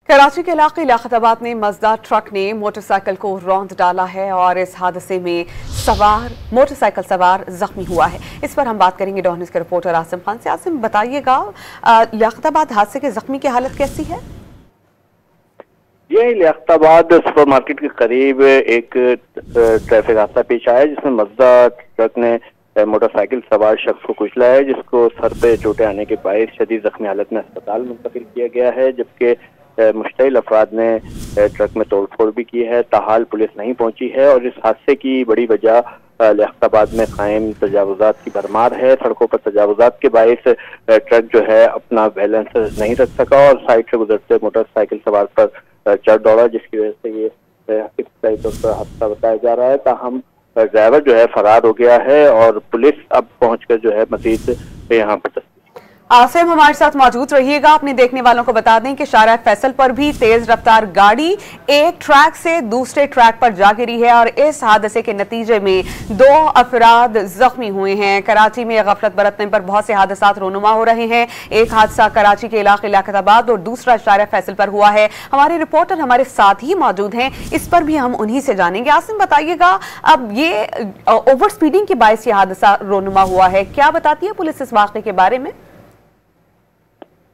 कराची के इलाके लाखताबाद में मजदा ट्रक ने मोटरसाइकिल को रौंद डाला है और इस हादसे में मोटरसाइकिल सवार जख्मी हुआ है। इस पर हम बात करेंगे डॉन न्यूज़ के रिपोर्टर आसिम खान से। आसिम, बताइएगा लाखताबाद हादसे के जख्मी की हालत कैसी है? ये लाखताबाद सुपर मार्केट के करीब एक ट्रैफिक हादसा पेश आया जिसमें मजदा ट्रक ने मोटरसाइकिल सवार शख्स को कुचला है, जिसको सर पे चोटें आने के बायस शदीद जख्मी हालत में अस्पताल मुंतकिल किया गया है, जबकि मुश्तइल अफराद ने ट्रक में तोड़फोड़ भी की है। ताहाल पुलिस नहीं पहुंची है और इस हादसे की बड़ी वजह लाखताबाद में कायम तजावुजात की भरमार है। सड़कों पर तजावुजात के बायस ट्रक जो है अपना बैलेंस नहीं रख सका और साइड से गुजरते मोटरसाइकिल सवार पर चढ़ दौड़ा, जिसकी वजह से ये इब्तदाई तौर पर हादसा बताया जा रहा है। ताहम ड्राइवर जो है फरार हो गया है और पुलिस अब पहुंचकर जो है मजीद यहाँ पर आसिम हमारे साथ मौजूद रहिएगा। अपने देखने वालों को बता दें कि शाहराह फैसल पर भी तेज रफ्तार गाड़ी एक ट्रैक से दूसरे ट्रैक पर जा गिरी है और इस हादसे के नतीजे में 2 अफराद जख्मी हुए हैं। कराची में गफलत बरतने पर बहुत से हादसा रोनुमा हो रहे हैं। एक हादसा कराची के इलाके लाखताबाद और दूसरा शाहराह फैसल पर हुआ है। हमारे रिपोर्टर हमारे साथ ही मौजूद हैं, इस पर भी हम उन्हीं से जानेंगे। आसिम, बताइएगा अब ये ओवर स्पीडिंग के बायस ये हादसा रोनुमा हुआ है, क्या बताती है पुलिस इस वाक़े के बारे में?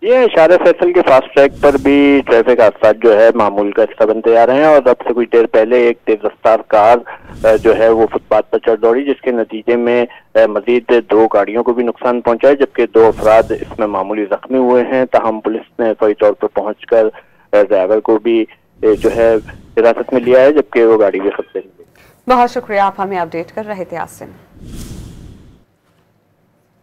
ये शाहराह फैसल के फास्ट ट्रैक पर भी ट्रैफिक हादसा जो है मामूल का हिस्सा बनते आ रहे हैं और अब से कुछ देर पहले एक तेज रफ्तार कार जो है वो फुटपाथ पर चढ़ दौड़ी, जिसके नतीजे में मजीद 2 गाड़ियों को भी नुकसान पहुंचा है, जबकि 2 अफराद इसमें मामूली जख्मी हुए हैं। ताहम पुलिस ने फौरी तौर पर पहुंचकर ड्राइवर को भी जो है हिरासत में लिया है, जबकि वो गाड़ी भी कब्जे में। बहुत शुक्रिया, आप हमें अपडेट कर रहे थे आसिम।